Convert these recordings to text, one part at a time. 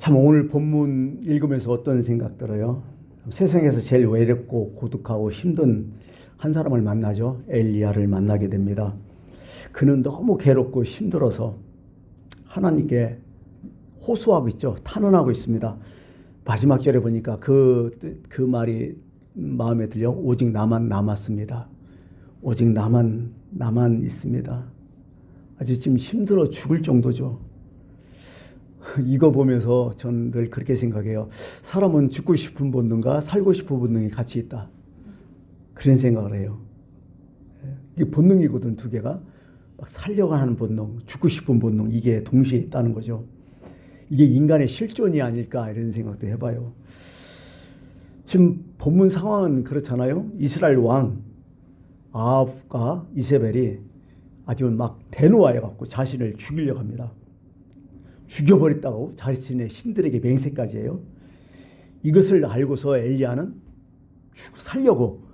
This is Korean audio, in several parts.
참 오늘 본문 읽으면서 어떤 생각 들어요? 세상에서 제일 외롭고 고독하고 힘든 한 사람을 만나죠. 엘리야를 만나게 됩니다. 그는 너무 괴롭고 힘들어서 하나님께 호소하고 있죠. 탄원하고 있습니다. 마지막 절에 보니까 그 말이 마음에 들려. 오직 나만 남았습니다. 오직 나만 있습니다. 아주 지금 힘들어 죽을 정도죠. 이거 보면서 전 늘 그렇게 생각해요. 사람은 죽고 싶은 본능과 살고 싶은 본능이 같이 있다. 그런 생각을 해요. 이게 본능이거든, 두 개가. 막 살려고 하는 본능, 죽고 싶은 본능, 이게 동시에 있다는 거죠. 이게 인간의 실존이 아닐까 이런 생각도 해봐요. 지금 본문 상황은 그렇잖아요. 이스라엘 왕 아합과 이세벨이 아주 막 대노하여갖고 자신을 죽이려고 합니다. 죽여버렸다고 자신의 신들에게 맹세까지 해요. 이것을 알고서 엘리야는 살려고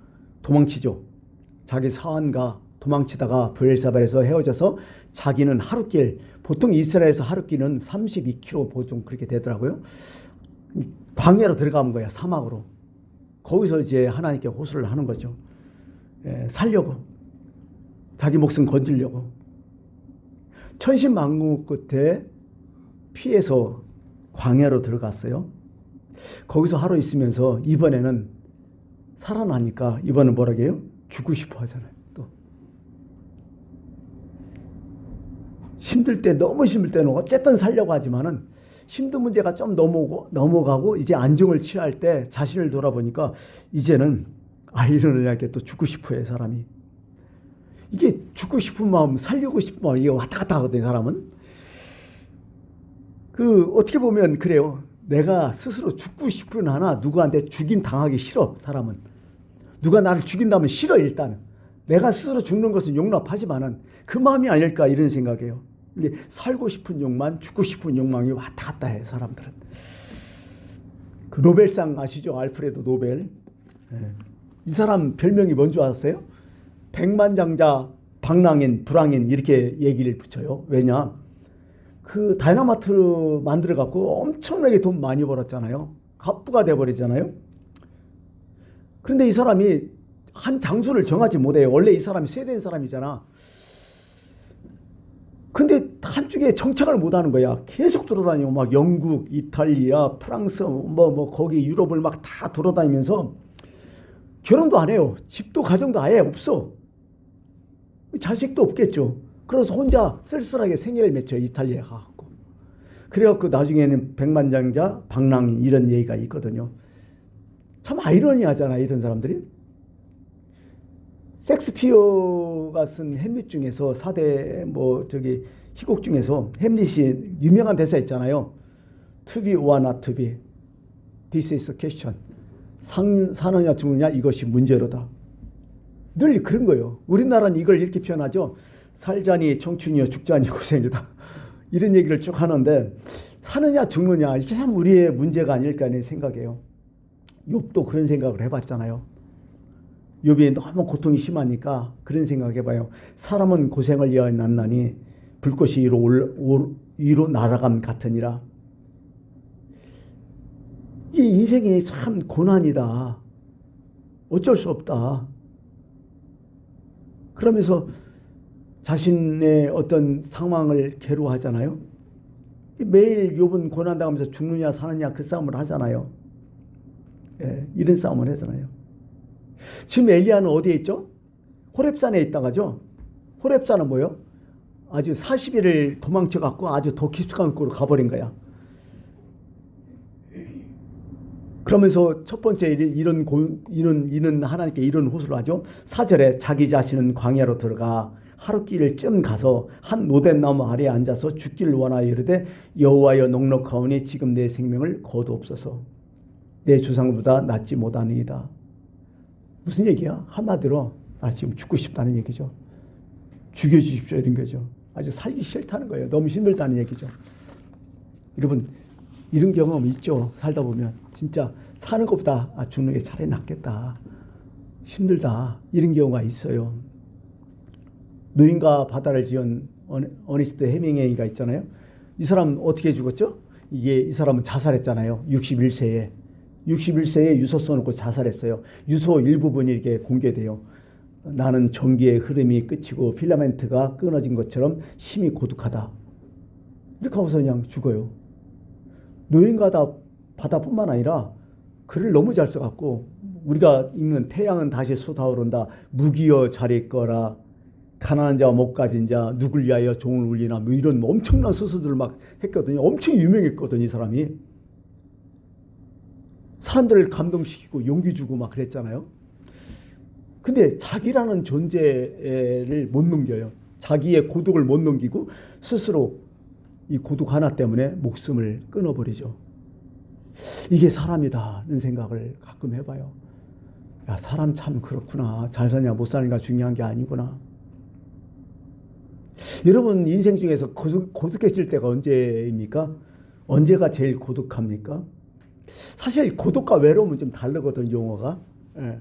도망치죠. 자기 사환과 도망치다가 브엘사발에서 헤어져서 자기는 하룻길, 보통 이스라엘에서 하룻길은 32km 보통 그렇게 되더라고요. 광야로 들어가는 거야, 사막으로. 거기서 이제 하나님께 호소를 하는 거죠. 살려고, 자기 목숨 건지려고. 천신만고 끝에 피해서 광야로 들어갔어요. 거기서 하루 있으면서 이번에는 살아나니까 이번엔 뭐라고 해요? 죽고 싶어 하잖아요. 또 힘들 때, 너무 힘들 때는 어쨌든 살려고 하지만은 힘든 문제가 좀 넘어가고 이제 안정을 취할 때 자신을 돌아보니까 이제는 아이를 위하게 또 죽고 싶어 해, 사람이. 이게 죽고 싶은 마음, 살리고 싶은 마음, 이게 왔다 갔다 하거든요, 사람은. 어떻게 보면 그래요. 내가 스스로 죽고 싶은 하나 누구한테 죽임 당하기 싫어, 사람은. 누가 나를 죽인다면 싫어, 일단은. 내가 스스로 죽는 것은 용납하지만은 그 마음이 아닐까 이런 생각이에요. 근데 살고 싶은 욕망, 죽고 싶은 욕망이 왔다 갔다 해, 사람들은. 그 노벨상 아시죠? 알프레드 노벨. 이 사람 별명이 뭔지 아세요? 백만장자, 방랑인, 불황인 이렇게 얘기를 붙여요. 왜냐? 그 다이나마트 만들어 갖고 엄청나게 돈 많이 벌었잖아요. 갑부가 돼버리잖아요. 그런데 이 사람이 한 장소를 정하지 못해요. 원래 이 사람이 스웨덴 사람이잖아. 근데 한쪽에 정착을 못하는 거야. 계속 돌아다니고 막 영국, 이탈리아, 프랑스, 거기 유럽을 막 다 돌아다니면서 결혼도 안 해요. 집도 가정도 아예 없어. 자식도 없겠죠. 그래서 혼자 쓸쓸하게 생애를 맺혀 이탈리아에 가고. 그래갖고 나중에는 백만장자, 방랑인 이런 얘기가 있거든요. 참 아이러니하잖아, 이런 사람들이. 섹스피어가 쓴 햄릿 중에서 4대 희곡 중에서 햄릿이 유명한 대사 있잖아요. To be or not to be. This is a question. 사느냐 죽느냐 이것이 문제로다. 늘 그런 거예요. 우리나라는 이걸 이렇게 표현하죠. 살자니 청춘이여 죽자니 고생이다. 이런 얘기를 쭉 하는데 사느냐 죽느냐 이게 참 우리의 문제가 아닐까 하는 생각이에요. 욥도 그런 생각을 해봤잖아요. 욥이 너무 고통이 심하니까 그런 생각 해봐요. 사람은 고생을 위하여 났나니 불꽃이 위로 날아감 같으니라. 이 인생이 참 고난이다. 어쩔 수 없다. 그러면서 자신의 어떤 상황을 괴로워하잖아요. 매일 욥은 고난당하면서 죽느냐 사느냐 그 싸움을 하잖아요. 이런 싸움을 하잖아요. 지금 엘리야는 어디에 있죠? 호렙산에 있다가죠. 호렙산은 뭐예요? 아주 40일을 도망쳐갖고 아주 더 깊숙한 곳으로 가버린 거야. 그러면서 첫 번째 이런 하나님께 이런 호소를 하죠. 4절에 자기 자신은 광야로 들어가 하룻길쯤 가서 한 노된 나무 아래에 앉아서 죽기를 원하여 이르되 여호와여 넉넉하오니 지금 내 생명을 거두옵소서. 내 조상보다 낫지 못하니이다. 무슨 얘기야? 한마디로 나 지금 죽고 싶다는 얘기죠. 죽여주십시오 이런 거죠. 아주 살기 싫다는 거예요. 너무 힘들다는 얘기죠. 여러분 이런 경험 있죠. 살다 보면 진짜 사는 것보다 죽는 게 차라리 낫겠다. 힘들다. 이런 경우가 있어요. 노인과 바다를 지은 어니스트 해밍웨이가 있잖아요. 이 사람 어떻게 죽었죠? 이게 이 사람은 자살했잖아요. 61세에. 61세에 유서 써놓고 자살했어요. 유서 일부분이 이렇게 공개돼요. 나는 전기의 흐름이 끝이고 필라멘트가 끊어진 것처럼 심히 고독하다. 이렇게 하고서 그냥 죽어요. 노인가다 바다뿐만 아니라 글을 너무 잘 써갖고 우리가 읽는 태양은 다시 솟아오른다. 무기여 잘 있거라. 가난한 자와 못 가진 자 누굴 위하여 종을 울리나 뭐 이런 엄청난 소설들을 막 했거든요. 엄청 유명했거든요. 이 사람이. 사람들을 감동시키고 용기 주고 막 그랬잖아요. 근데 자기라는 존재를 못 넘겨요. 자기의 고독을 못 넘기고 스스로 이 고독 하나 때문에 목숨을 끊어버리죠. 이게 사람이다는 생각을 가끔 해봐요. 야, 사람 참 그렇구나. 잘 사냐 못 사느냐가 중요한 게 아니구나. 여러분 인생 중에서 고독해질 때가 언제입니까? 언제가 제일 고독합니까? 사실 고독과 외로움은 좀 다르거든, 용어가. 예.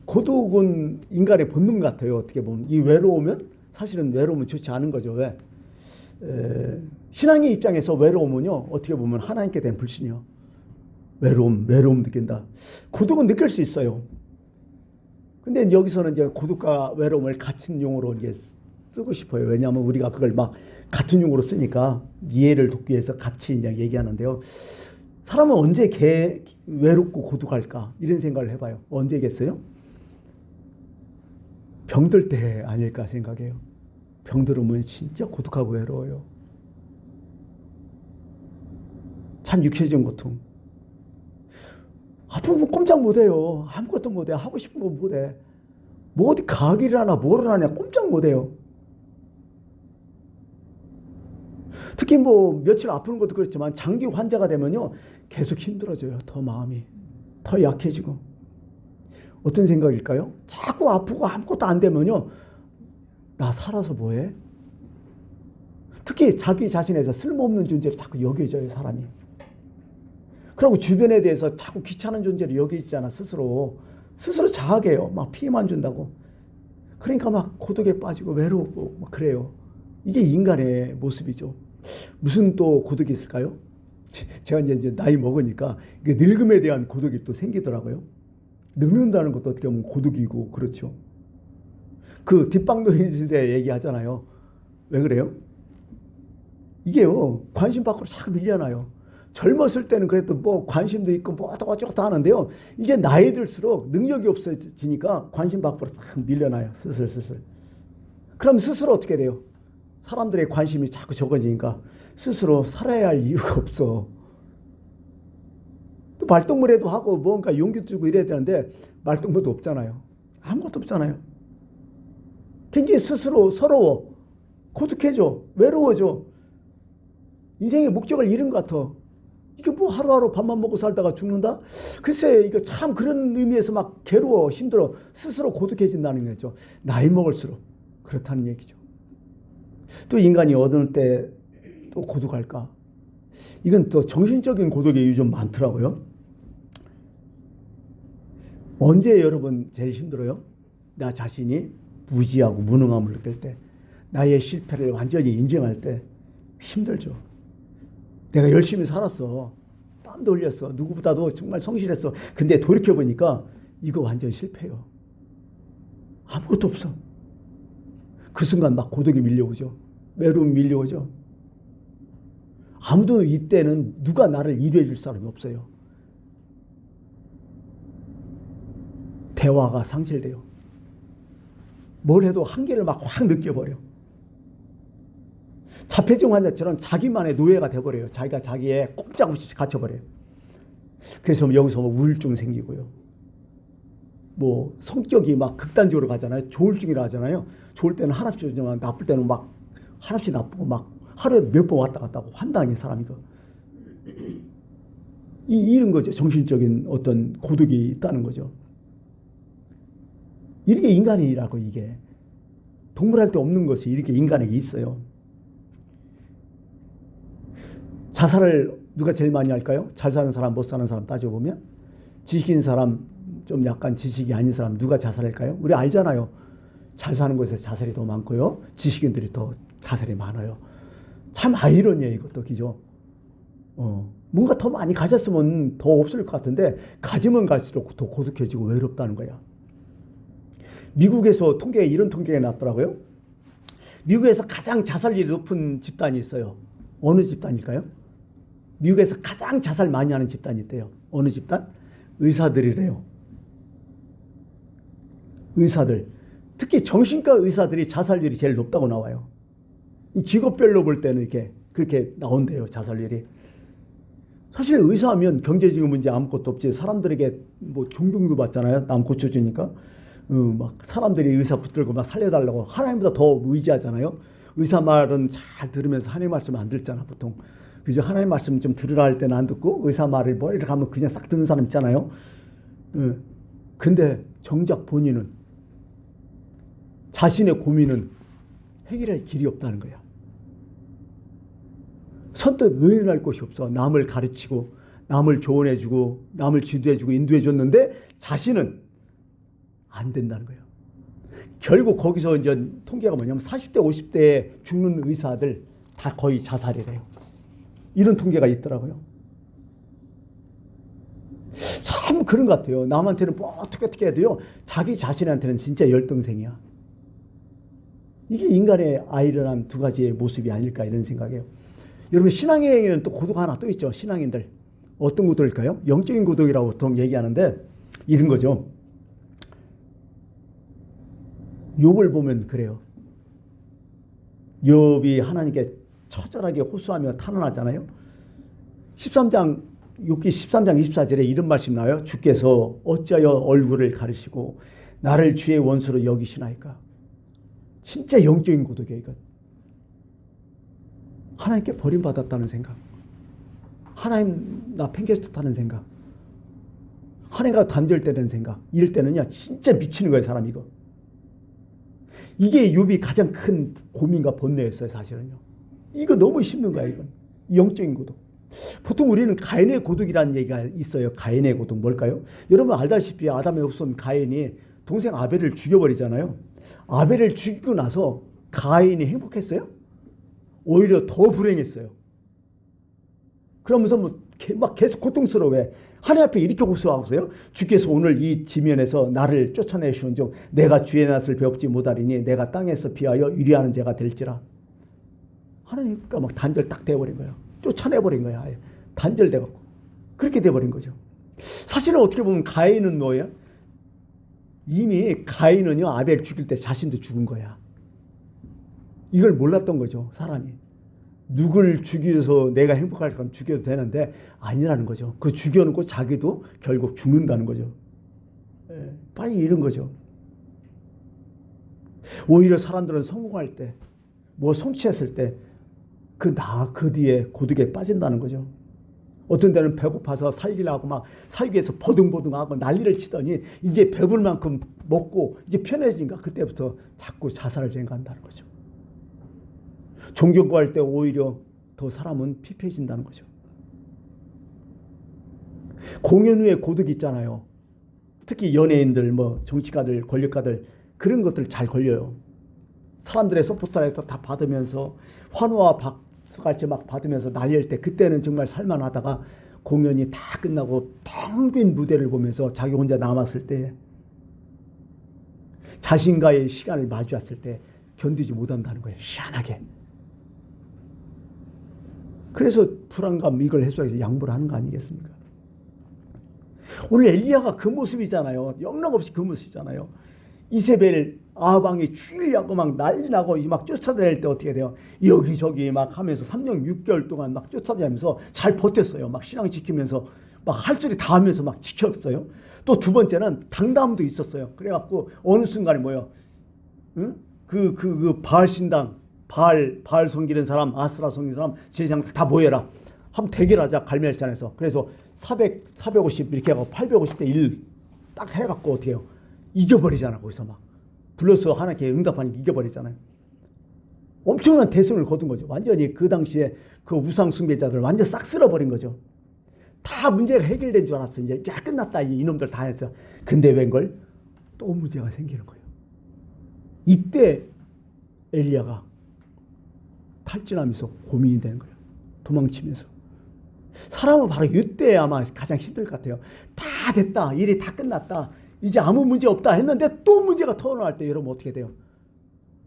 고독은 인간의 본능 같아요. 어떻게 보면 이 외로우면 사실은 외로움은 좋지 않은 거죠. 왜? 신앙의 입장에서 외로움은요, 어떻게 보면 하나님께 대한 불신이요. 외로움 느낀다. 고독은 느낄 수 있어요. 근데 여기서는 이제 고독과 외로움을 같은 용어로 이게 쓰고 싶어요. 왜냐하면 우리가 그걸 막 같은 용어로 쓰니까 이해를 돕기 위해서 같이 이제 얘기하는데요. 사람은 언제 외롭고 고독할까? 이런 생각을 해봐요. 언제겠어요? 병들 때 아닐까 생각해요. 병들으면 진짜 고독하고 외로워요. 참 육체적인 고통. 아프면 꼼짝 못해요. 아무것도 못해. 하고 싶은 거 못해. 뭐 어디 가기를 하나 뭐를 하냐 꼼짝 못해요. 특히 뭐 며칠 아프는 것도 그렇지만 장기 환자가 되면요 계속 힘들어져요. 더 마음이 더 약해지고. 어떤 생각일까요? 자꾸 아프고 아무것도 안 되면요 나 살아서 뭐해? 특히 자기 자신에서 쓸모없는 존재로 자꾸 여겨져요. 사람이. 그리고 주변에 대해서 자꾸 귀찮은 존재로 여기잖아. 스스로 자학해요. 막 피해만 준다고. 그러니까 막 고독에 빠지고 외로우고 막 그래요. 이게 인간의 모습이죠. 무슨 또 고독이 있을까요? 제가 이제 나이 먹으니까 늙음에 대한 고독이 또 생기더라고요. 늙는다는 것도 어떻게 보면 고독이고 그렇죠. 그 뒷방노인 시대 얘기하잖아요. 왜 그래요? 이게요 관심 밖으로 자꾸 밀려나요. 젊었을 때는 그래도 뭐 관심도 있고 뭐 어쩌고저쩌고 하는데요. 이제 나이 들수록 능력이 없어지니까 관심 밖으로 싹 밀려나요. 슬슬. 그럼 스스로 어떻게 돼요? 사람들의 관심이 자꾸 적어지니까 스스로 살아야 할 이유가 없어. 또 말동무라도 하고 뭔가 용기 주고 이래야 되는데 말동무도 없잖아요. 아무것도 없잖아요. 굉장히 스스로 서러워. 고독해져. 외로워져. 인생의 목적을 잃은 것 같아. 이게 뭐 하루하루 밥만 먹고 살다가 죽는다? 글쎄 이거 참 그런 의미에서 막 괴로워 힘들어 스스로 고독해진다는 거죠. 나이 먹을수록 그렇다는 얘기죠. 또 인간이 어느 때 또 고독할까? 이건 또 정신적인 고독이 요즘 많더라고요. 언제 여러분 제일 힘들어요? 나 자신이 무지하고 무능함을 느낄 때, 나의 실패를 완전히 인정할 때 힘들죠. 내가 열심히 살았어. 땀도 흘렸어. 누구보다도 정말 성실했어. 근데 돌이켜보니까 이거 완전 실패예요. 아무것도 없어. 그 순간 막 고독이 밀려오죠. 외로움이 밀려오죠. 아무도 이때는 누가 나를 이해해 줄 사람이 없어요. 대화가 상실돼요. 뭘 해도 한계를 막 확 느껴버려. 자폐증 환자처럼 자기만의 노예가 돼버려요. 자기가 자기의 꼼짝없이 갇혀버려요. 그래서 여기서 뭐 우울증 생기고요. 뭐 성격이 막 극단적으로 가잖아요. 조울증이라 하잖아요. 좋을 때는 한없이 좋지만 나쁠 때는 막 한없이 나쁘고 막 하루에 몇 번 왔다 갔다 하고 환당해 사람이. 이런 거죠. 정신적인 어떤 고독이 있다는 거죠. 이렇게 인간이라고. 이게 동물한테 없는 것이 이렇게 인간에게 있어요. 자살을 누가 제일 많이 할까요? 잘 사는 사람, 못 사는 사람 따져보면 지식인 사람, 좀 약간 지식이 아닌 사람 누가 자살할까요? 우리 알잖아요. 잘 사는 곳에서 자살이 더 많고요. 지식인들이 더 자살이 많아요. 참 아이러니해요. 이것도 기죠. 뭔가 더 많이 가졌으면 더 없을 것 같은데 가지면 갈수록 더 고독해지고 외롭다는 거야. 미국에서 이런 통계가 났더라고요. 미국에서 가장 자살률이 높은 집단이 있어요. 어느 집단일까요? 미국에서 가장 자살 많이 하는 집단이 있대요. 어느 집단? 의사들이래요. 의사들. 특히 정신과 의사들이 자살률이 제일 높다고 나와요. 직업별로 볼 때는 이렇게 그렇게 나온대요. 자살률이. 사실 의사하면 경제적인 문제 아무것도 없지. 사람들에게 뭐 존경도 받잖아요. 남 고쳐주니까. 막 사람들이 의사 붙들고 막 살려달라고 하나님보다 더 의지하잖아요. 의사 말은 잘 들으면서 하나님 말씀 안 듣잖아 보통. 그죠? 하나님 말씀 좀 들으라 할 때는 안 듣고 의사 말을 뭐 이렇게 하면 그냥 싹 듣는 사람 있잖아요. 근데 정작 본인은 자신의 고민은 해결할 길이 없다는 거야. 선뜻 의논할 곳이 없어. 남을 가르치고 남을 조언해주고 남을 지도해주고 인도해줬는데 자신은 안 된다는 거예요. 결국 거기서 이제 통계가 뭐냐면 40대 50대에 죽는 의사들 다 거의 자살이래요. 이런 통계가 있더라고요. 참 그런 것 같아요. 남한테는 뭐 어떻게 해도요. 자기 자신한테는 진짜 열등생이야. 이게 인간의 아이러니한 두 가지의 모습이 아닐까 이런 생각이에요. 여러분 신앙에는 또 고독 하나 또 있죠. 신앙인들. 어떤 고독일까요? 영적인 고독이라고 보통 얘기하는데 이런 거죠. 욥을 보면 그래요. 욥이 하나님께 처절하게 호소하며 탄원하잖아요. 13장 욥기 13장 24절에 이런 말씀 나와요. 주께서 어찌하여 얼굴을 가리시고 나를 주의 원수로 여기시나이까. 진짜 영적인 고독이에요. 이건. 하나님께 버림받았다는 생각. 하나님 나 팽개쳤다는 생각. 하나님과 단절되는 생각. 이럴 때는요. 진짜 미치는 거예요. 사람 이거. 이게 욥이 가장 큰 고민과 번뇌였어요. 사실은요. 이거 너무 힘든 거야. 이건. 영적인 고독. 보통 우리는 가인의 고독이라는 얘기가 있어요. 가인의 고독 뭘까요? 여러분 알다시피 아담의 후손 가인이 동생 아벨을 죽여버리잖아요. 아벨을 죽이고 나서 가인이 행복했어요? 오히려 더 불행했어요. 그러면서 막 계속 고통스러워해. 하나님 앞에 이렇게 호소하고서요. 주께서 오늘 이 지면에서 나를 쫓아내시온즉 내가 주의 낯을 배웁지 못하리니 내가 땅에서 피하여 유리하는 자가 될지라. 하나님과 막 단절 딱 돼버린 거예요. 쫓아내버린 거야. 아예. 단절돼갖고. 그렇게 돼버린 거죠. 사실은 어떻게 보면 가인은 뭐예요? 이미 가인은요. 아벨 죽일 때 자신도 죽은 거야. 이걸 몰랐던 거죠. 사람이. 누굴 죽여서 내가 행복할 거면 죽여도 되는데 아니라는 거죠. 그 죽여놓고 자기도 결국 죽는다는 거죠. 빨리 이런 거죠. 오히려 사람들은 성공할 때, 뭐 성취했을 때 그 뒤에 고독에 빠진다는 거죠. 어떤 데는 배고파서 살기려고 막 살기 위해서 버둥버둥하고 난리를 치더니 이제 배불 만큼 먹고 이제 편해지니까 그때부터 자꾸 자살을 생각한다는 거죠. 종교 구할 때 오히려 더 사람은 피폐해진다는 거죠. 공연 후에 고독이 있잖아요. 특히 연예인들, 뭐 정치가들, 권력가들 그런 것들 잘 걸려요. 사람들의 서포트를 다 받으면서 환호와 박수갈채 막 받으면서 난리일 때 그때는 정말 살만하다가 공연이 다 끝나고 텅 빈 무대를 보면서 자기 혼자 남았을 때 자신과의 시간을 마주했을 때 견디지 못한다는 거예요. 희한하게. 그래서 불안감 이걸 해소하기 위해서 양보를 하는 거 아니겠습니까? 오늘 엘리야가 그 모습이잖아요. 영락없이 그 모습이잖아요. 이세벨 아방이 죽이려고 막 난리 나고 막 쫓아다닐 때 어떻게 돼요? 여기저기 막 하면서 3년 6개월 동안 막 쫓아다니면서 잘 버텼어요. 막 신앙 지키면서 막 할 소리 다 하면서 막 지켰어요. 또 두 번째는 당담도 있었어요. 그래갖고 어느 순간에 뭐예요? 응? 그 바알 신당 바알 섬기는 사람, 아스라 섬기는 사람, 제사장들 다 모여라. 한번 대결하자 갈멜산에서. 그래서 450 이렇게 하고 850대 1 딱 해갖고 어떻게 해요? 이겨버리잖아. 거기서 막 불러서 하나님께 응답하니까 이겨버리잖아요. 엄청난 대승을 거둔 거죠. 완전히 그 당시에 그 우상 숭배자들 완전 싹 쓸어버린 거죠. 다 문제가 해결된 줄 알았어. 이제 끝났다. 이놈들 다 했어. 근데 웬걸? 또 문제가 생기는 거예요. 이때 엘리야가 탈진하면서 고민이 되는 거예요. 도망치면서. 사람은 바로 이때 아마 가장 힘들 것 같아요. 다 됐다. 일이 다 끝났다. 이제 아무 문제 없다 했는데 또 문제가 터널할 때 여러분 어떻게 돼요?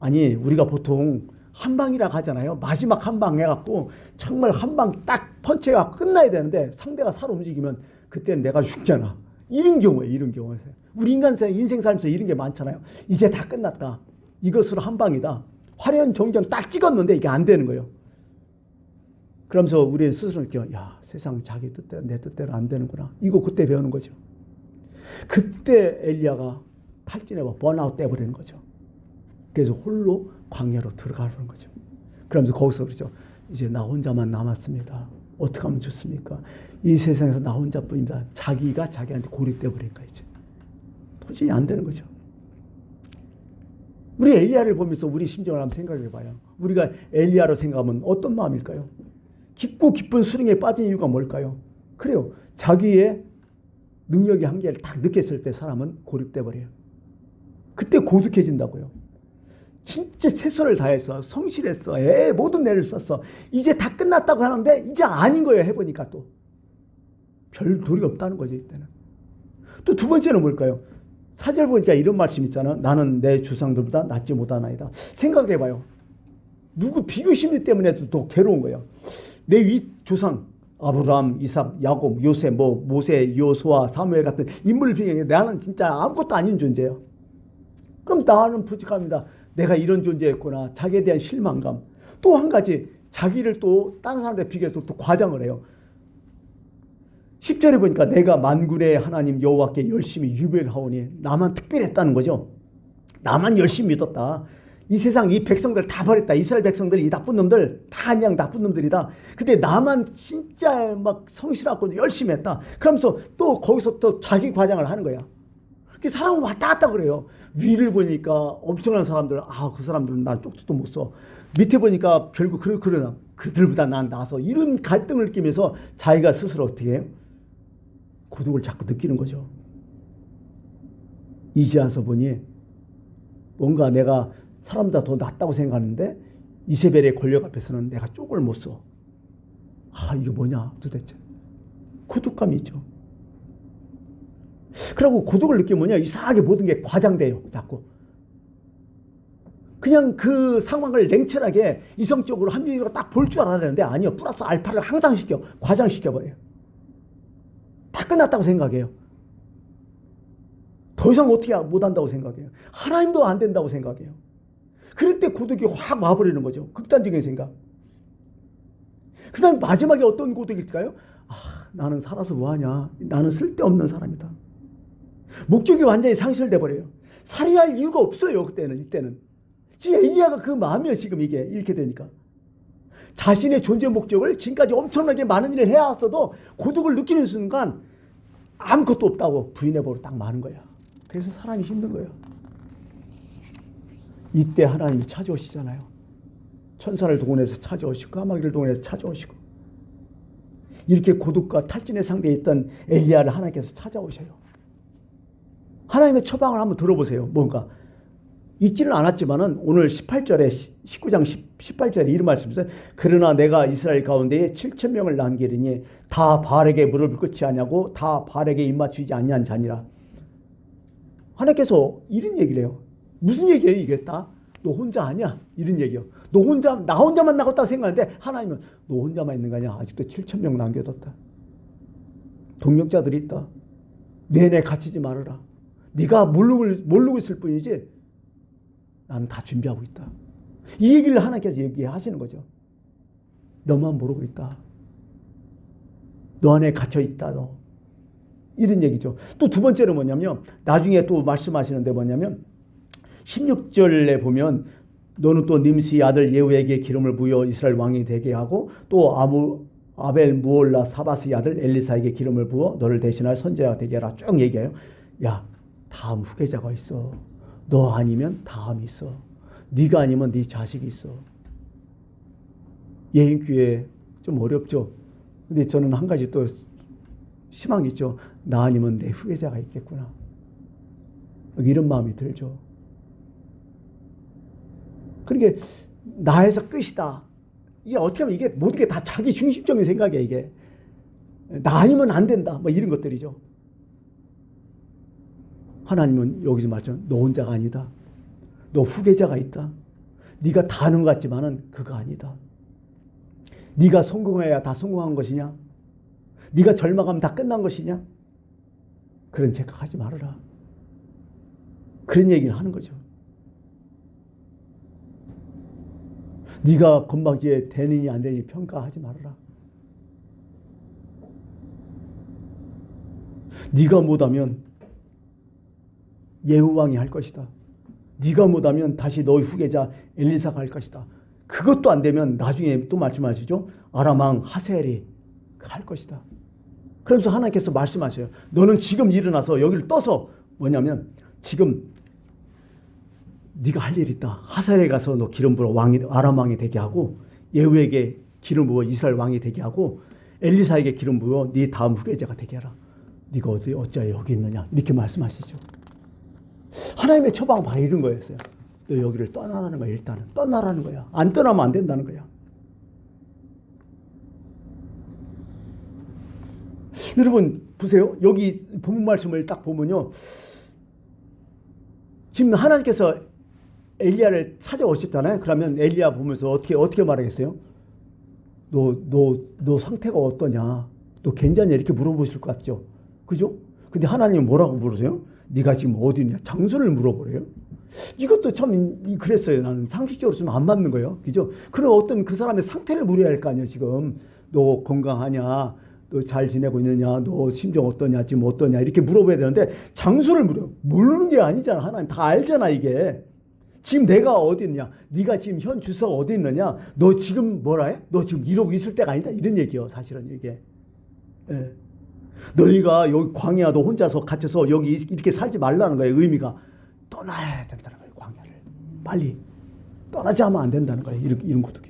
아니 우리가 보통 한 방이라 하잖아요. 마지막 한 방 해갖고 정말 한 방 딱 펀치가 끝나야 되는데 상대가 살아 움직이면 그때는 내가 죽잖아. 이런 경우에 이런 경우에 우리 인생 살면서 이런 게 많잖아요. 이제 다 끝났다. 이것으로 한 방이다. 화려한 정정 딱 찍었는데 이게 안 되는 거예요. 그러면서 우리 스스로 느껴, 야 세상 자기 뜻대로 내 뜻대로 안 되는구나. 이거 그때 배우는 거죠. 그때 엘리야가 탈진해서 번아웃 떼버리는 거죠. 그래서 홀로 광야로 들어가는 거죠. 그러면서 거기서 그러죠. 이제 나 혼자만 남았습니다. 어떻게 하면 좋습니까? 이 세상에서 나 혼자뿐입니다. 자기가 자기한테 고립돼 버리니까 이제 도저히 안 되는 거죠. 우리 엘리야를 보면서 우리 심정을 한번 생각해 봐요. 우리가 엘리야로 생각하면 어떤 마음일까요? 깊고 깊은 수렁에 빠진 이유가 뭘까요? 그래요. 자기의 능력의 한계를 딱 느꼈을 때 사람은 고립돼 버려요. 그때 고독해진다고요. 진짜 최선을 다해서 성실했어. 모든 애를 썼어. 이제 다 끝났다고 하는데 이제 아닌 거예요. 해보니까 또. 별 도리가 없다는 거죠. 이때는. 또 두 번째는 뭘까요? 사절 보니까 이런 말씀 있잖아. 나는 내 조상들보다 낫지 못하나이다. 생각해봐요. 누구 비교 심리 때문에도 더 괴로운 거예요. 내 윗 조상 아브라함, 이삭, 야곱, 요셉, 모세, 요수아, 사무엘 같은 인물을 비교해 나는 진짜 아무것도 아닌 존재예요. 그럼 나는 부족합니다. 내가 이런 존재였구나. 자기에 대한 실망감. 또 한 가지 자기를 또 다른 사람들에 비교해서 또 과장을 해요. 10절에 보니까 내가 만군의 하나님 여호와께 열심히 유별하오니 나만 특별했다는 거죠. 나만 열심히 믿었다. 이 세상 이 백성들 다 버렸다. 이스라엘 백성들 이 나쁜 놈들 다 그냥 나쁜 놈들이다. 근데 나만 진짜 막 성실하고 열심히 했다. 그러면서 또 거기서 또 자기 과장을 하는 거야. 사람은 왔다 갔다 그래요. 위를 보니까 엄청난 사람들, 그 사람들은 난 쪽지도 못 써. 밑에 보니까 결국 그러나 그들보다 난 나서 이런 갈등을 느끼면서 자기가 스스로 어떻게 해요? 고독을 자꾸 느끼는 거죠. 이제 와서 보니 뭔가 내가 사람보다 더 낫다고 생각하는데 이세벨의 권력 앞에서는 내가 쪽을 못 써. 이게 뭐냐 도대체. 고독감이 있죠. 그리고 고독을 느끼면 뭐냐, 이상하게 모든 게 과장돼요. 자꾸. 그냥 그 상황을 냉철하게 이성적으로 합리적으로 딱 볼 줄 알아야 되는데 아니요. 플러스 알파를 항상 과장시켜버려요. 다 끝났다고 생각해요. 더 이상 어떻게 못한다고 생각해요. 하나님도 안 된다고 생각해요. 그럴 때 고독이 확 와버리는 거죠. 극단적인 생각. 그 다음에 마지막에 어떤 고독일까요? 나는 살아서 뭐하냐. 나는 쓸데없는 사람이다. 목적이 완전히 상실돼 버려요. 살해할 이유가 없어요. 이때는. 지금 엘리야가 그 마음이에요. 지금 이게 이렇게 되니까. 자신의 존재 목적을 지금까지 엄청나게 많은 일을 해왔어도 고독을 느끼는 순간 아무것도 없다고 부인해버리고 딱 마는 거야. 그래서 사람이 힘든 거예요. 이때 하나님이 찾아오시잖아요. 천사를 동원해서 찾아오시고 까마귀를 동원해서 찾아오시고 이렇게 고독과 탈진의 상대에 있던 엘리야를 하나님께서 찾아오셔요. 하나님의 처방을 한번 들어보세요. 뭔가 읽지는 않았지만은 오늘 18절에 19장 18절에 이런 말씀이 있어요. 그러나 내가 이스라엘 가운데에 7,000명을 남기리니 다 바알에게 무릎을 꿇지 않냐고 다 바알에게 입맞추지 않냐는 자니라. 하나님께서 이런 얘기를 해요. 무슨 얘기예요 이게 다? 너 혼자 아니야? 이런 얘기요. 나 혼자만 남았다고 생각하는데 하나님은 너 혼자만 있는 거 아니야? 아직도 7,000명 남겨뒀다. 동력자들이 있다. 내내 갇히지 말아라. 네가 모르고 있을 뿐이지 나는 다 준비하고 있다. 이 얘기를 하나님께서 얘기하시는 거죠. 너만 모르고 있다. 너 안에 갇혀 있다. 너. 이런 얘기죠. 또 두 번째는 뭐냐면 나중에 또 말씀하시는데 뭐냐면 16절에 보면 너는 또 님시 아들 예후에게 기름을 부여 이스라엘 왕이 되게 하고 또 아벨 무올라 사바스의 아들 엘리사에게 기름을 부어 너를 대신할 선지자가 되게 하라. 쭉 얘기해요. 야, 다음 후계자가 있어. 너 아니면 다음이 있어. 네가 아니면 네 자식이 있어. 예인교회 좀 어렵죠. 근데 저는 한 가지 또 희망이 있죠. 나 아니면 내 후계자가 있겠구나. 이런 마음이 들죠. 그러니까 나에서 끝이다. 이게 어떻게 하면 이게 모든 게 다 자기 중심적인 생각이야 이게. 나 아니면 안 된다. 뭐 이런 것들이죠. 하나님은 여기서 말씀, 너 혼자가 아니다. 너 후계자가 있다. 네가 다 하는 것 같지만은 그거 아니다. 네가 성공해야 다 성공한 것이냐? 네가 절망하면 다 끝난 것이냐? 그런 생각하지 말아라. 그런 얘기를 하는 거죠. 네가 건방지게 되느니 안 되느니 평가하지 말아라. 네가 못하면 예후왕이 할 것이다. 네가 못하면 다시 너의 후계자 엘리사가 할 것이다. 그것도 안 되면 나중에 또 말씀하시죠. 아람 왕 하세엘이 할 것이다. 그러면서 하나님께서 말씀하셔요. 너는 지금 일어나서 여기를 떠서 뭐냐면 지금 네가 할 일이 있다. 하세엘에 가서 너 기름 부어 왕이 아람 왕이 되게 하고 예후에게 기름 부어 이스라엘 왕이 되게 하고 엘리사에게 기름 부어 네 다음 후계자가 되게 하라. 네가 어찌하여 여기 있느냐 이렇게 말씀하시죠. 하나님의 처방은 바로 이런 거였어요. 너 여기를 떠나라는 거야. 일단은 떠나라는 거야. 안 떠나면 안 된다는 거야. 여러분 보세요. 여기 본문 말씀을 딱 보면요. 지금 하나님께서 엘리야를 찾아오셨잖아요. 그러면 엘리야 보면서 어떻게 말하겠어요? 너 상태가 어떠냐? 너 괜찮냐? 이렇게 물어보실 것 같죠? 그죠? 근데 하나님은 뭐라고 물으세요? 네가 지금 어디 있냐? 장소를 물어보래요. 이것도 참 그랬어요. 나는 상식적으로 좀 안 맞는 거예요. 그죠? 그런 어떤 그 사람의 상태를 물어야 할 거 아니에요. 지금 너 건강하냐? 너 잘 지내고 있느냐? 너 심정 어떠냐? 지금 어떠냐? 이렇게 물어봐야 되는데 장소를 물어요. 모르는 게 아니잖아. 하나님 다 알잖아 이게. 지금 내가 어디 있느냐? 네가 지금 현 주소가 어디 있느냐? 너 지금 뭐라 해? 너 지금 이러고 있을 때가 아니다. 이런 얘기예요. 사실은 이게. 예. 너희가 여기 광야도 혼자서 갇혀서 여기 이렇게 살지 말라는 거예요. 의미가 떠나야 된다는 거예요. 광야를 빨리 떠나지 하면 안 된다는 거예요. 이런 것도.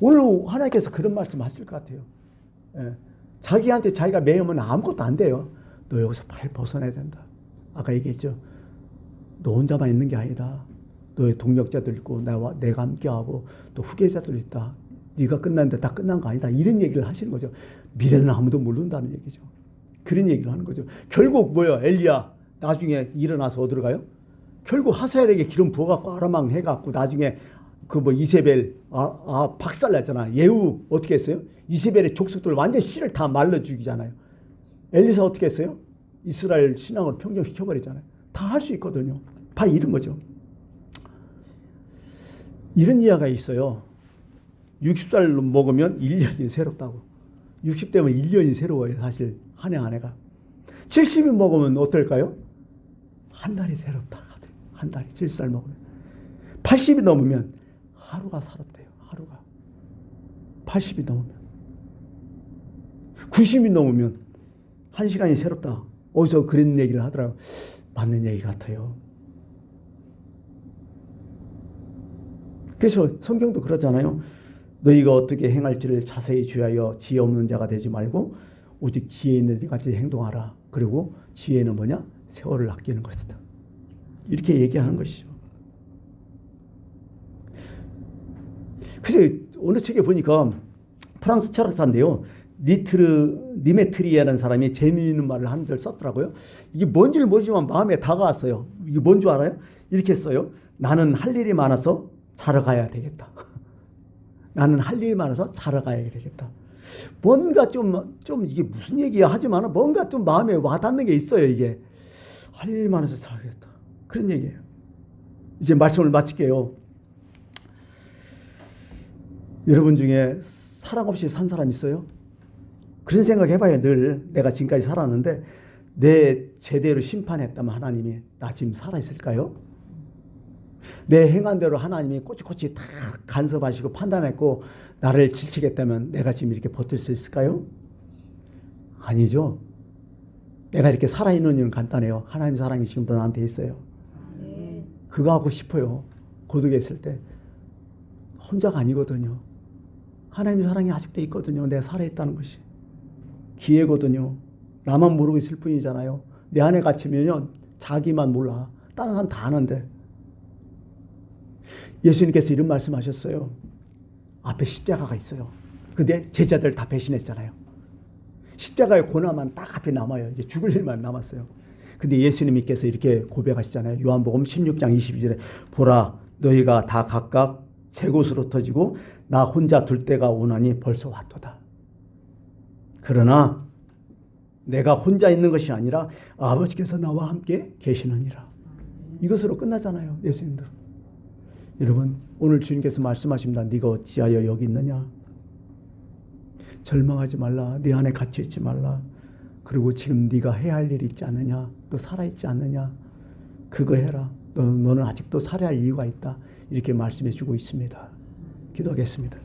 오늘 하나님께서 그런 말씀하실 것 같아요. 예. 자기한테 자기가 매이면 아무것도 안 돼요. 너 여기서 빨리 벗어나야 된다. 아까 얘기했죠. 너 혼자만 있는 게 아니다. 너의 동력자들 있고 내가 함께하고 또 후계자들 있다. 네가 끝났는데 다 끝난 거 아니다. 이런 얘기를 하시는 거죠. 미래는 아무도 모른다는 얘기죠. 그런 얘기를 하는 거죠. 결국 뭐예요? 엘리야 나중에 일어나서 어디로 가요? 결국 하사엘에게 기름 부어갖고 아람왕 해갖고 나중에 그 뭐 이세벨 박살났잖아. 예후 어떻게 했어요? 이세벨의 족속들 완전 씨를 다 말려 죽이잖아요. 엘리사 어떻게 했어요? 이스라엘 신앙을 평정시켜버리잖아요. 다 할 수 있거든요. 다 이런 거죠. 이런 이야기가 있어요. 60살 먹으면 1년이 새롭다고. 60대면 1년이 새로워요. 사실 한 해 한 해가. 70이 먹으면 어떨까요? 한 달이 새롭다. 한 달이 70살 먹으면. 80이 넘으면 하루가 새롭대요. 하루가. 80이 넘으면. 90이 넘으면 한 시간이 새롭다. 어디서 그런 얘기를 하더라고요. 맞는 얘기 같아요. 그래서 성경도 그러잖아요. 너희가 어떻게 행할지를 자세히 주의하여 지혜 없는 자가 되지 말고 오직 지혜 있는 데 같이 행동하라. 그리고 지혜는 뭐냐? 세월을 아끼는 것이다. 이렇게 얘기하는 것이죠. 그래서 어느 책에 보니까 프랑스 철학자인데요. 니메트리아라는 사람이 재미있는 말을 한 절 썼더라고요. 이게 뭔지를 모르지만 마음에 다가왔어요. 이게 뭔 줄 알아요? 이렇게 써요. 나는 할 일이 많아서 자러 가야 되겠다. 나는 할 일이 많아서 자러 가야 되겠다. 뭔가 좀 이게 무슨 얘기야 하지만 뭔가 좀 마음에 와닿는 게 있어요. 이게 할 일이 많아서 자야겠다. 그런 얘기예요. 이제 말씀을 마칠게요. 여러분 중에 사랑 없이 산 사람 있어요? 그런 생각 해봐요. 늘 내가 지금까지 살았는데 내 제대로 심판했다면 하나님이 나 지금 살아있을까요? 내 행한 대로 하나님이 꼬치꼬치 다 간섭하시고 판단했고 나를 질책했다면 내가 지금 이렇게 버틸 수 있을까요? 아니죠. 내가 이렇게 살아있는 이유는 간단해요. 하나님 사랑이 지금도 나한테 있어요. 그거 하고 싶어요. 고독에 있을 때. 혼자가 아니거든요. 하나님의 사랑이 아직도 있거든요. 내가 살아있다는 것이. 기회거든요. 나만 모르고 있을 뿐이잖아요. 내 안에 갇히면요. 자기만 몰라. 다른 사람 다 아는데. 예수님께서 이런 말씀하셨어요. 앞에 십자가가 있어요. 근데 제자들 다 배신했잖아요. 십자가의 고난만 딱 앞에 남아요. 이제 죽을 일만 남았어요. 근데 예수님께서 이렇게 고백하시잖아요. 요한복음 16장 22절에 보라 너희가 다 각각 세 곳으로 터지고 나 혼자 둘 때가 오나니 벌써 왔도다. 그러나 내가 혼자 있는 것이 아니라 아버지께서 나와 함께 계시느니라. 이것으로 끝나잖아요. 예수님들. 여러분 오늘 주님께서 말씀하십니다. 네가 어찌하여 여기 있느냐. 절망하지 말라. 네 안에 갇혀있지 말라. 그리고 지금 네가 해야 할 일이 있지 않느냐. 또 살아있지 않느냐. 그거 해라. 너는 아직도 살아야 할 이유가 있다. 이렇게 말씀해 주고 있습니다. 기도하겠습니다.